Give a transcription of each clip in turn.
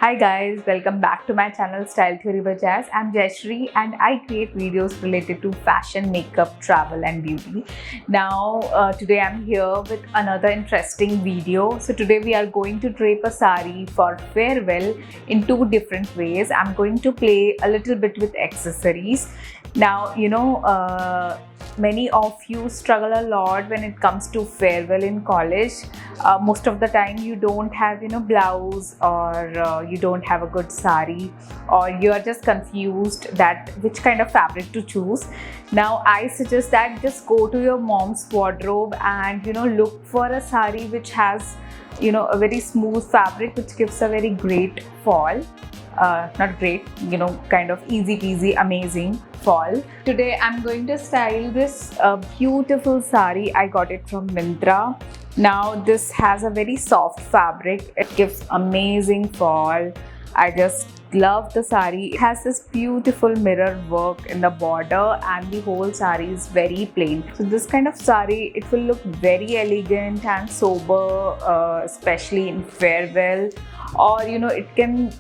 Hi guys, welcome back to my channel Style Theory by Jazz. I'm Jayshree and I create videos related to fashion, makeup, travel and beauty. Now today I'm here with another interesting video. So today we are going to drape a sari for farewell in two different ways. I'm going to play a little bit with accessories. Now many of you struggle a lot when it comes to farewell in college. Most of the time you don't have blouse, or you don't have a good sari, or you are just confused that which kind of fabric to choose. Now I suggest that just go to your mom's wardrobe and look for a sari which has a very smooth fabric which gives a very great fall. Not great, kind of easy peasy amazing fall. Today I'm going to style this beautiful sari. I got it from Myntra. Now this has a very soft fabric. It gives amazing fall. I just love the sari. It has this beautiful mirror work in the border and the whole sari is very plain. So this kind of sari, it will look very elegant and sober, especially in farewell, or it can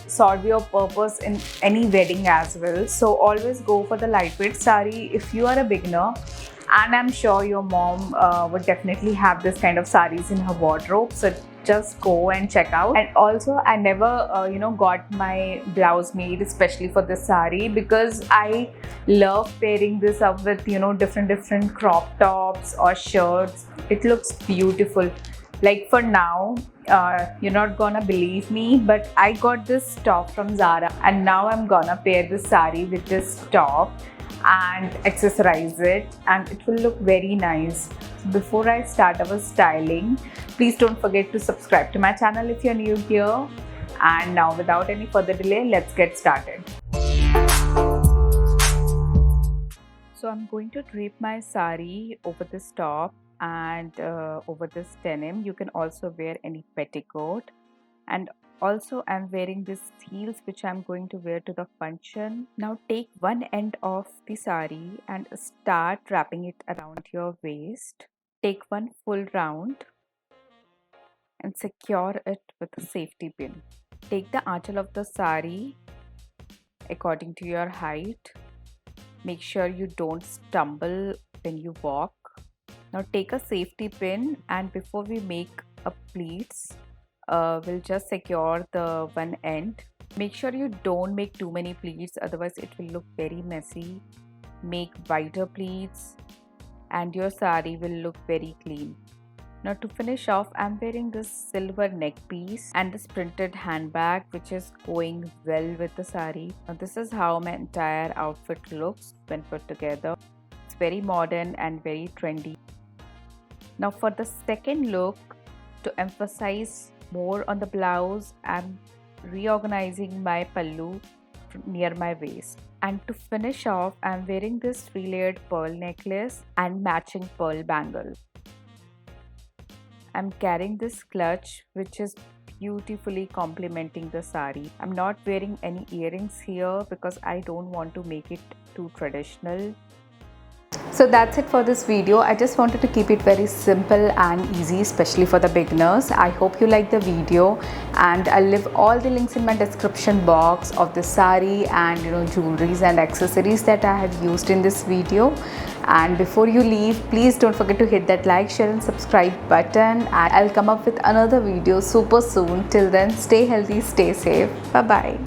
serve your purpose in any wedding as well. So always go for the lightweight sari if you are a beginner, and I'm sure your mom would definitely have this kind of saris in her wardrobe. So just go and check out. And also I never got my blouse made especially for this sari, because I love pairing this up with different crop tops or shirts. It looks beautiful. Like for now, you're not gonna believe me, but I got this top from Zara and now I'm gonna pair this sari with this top and accessorize it, and it will look very nice. Before I start our styling, please don't forget to subscribe to my channel if you're new here. And now without any further delay, let's get started. So I'm going to drape my sari over this top and over this denim. You can also wear any petticoat, and also I'm wearing these heels which I'm going to wear to the function. Now take one end of the sari and start wrapping it around your waist. Take one full round and secure it with a safety pin. Take the aanchal of the sari according to your height. Make sure you don't stumble when you walk. Now take a safety pin, and before we make a pleats, we'll just secure the one end. Make sure you don't make too many pleats, otherwise it will look very messy. Make wider pleats and your sari will look very clean. Now to finish off, I'm wearing this silver neck piece and this printed handbag which is going well with the sari. Now this is how my entire outfit looks when put together. It's very modern and very trendy. Now for the second look, to emphasize more on the blouse, I'm reorganizing my pallu near my waist. And to finish off, I'm wearing this 3-layered pearl necklace and matching pearl bangle. I'm carrying this clutch which is beautifully complementing the sari. I'm not wearing any earrings here because I don't want to make it too traditional. So that's it for this video. I just wanted to keep it very simple and easy, especially for the beginners. I hope you like the video, and I'll leave all the links in my description box of the sari and jewelries and accessories that I have used in this video. And before you leave, please don't forget to hit that like, share and subscribe button, and I'll come up with another video super soon. Till then, stay healthy, stay safe. Bye bye.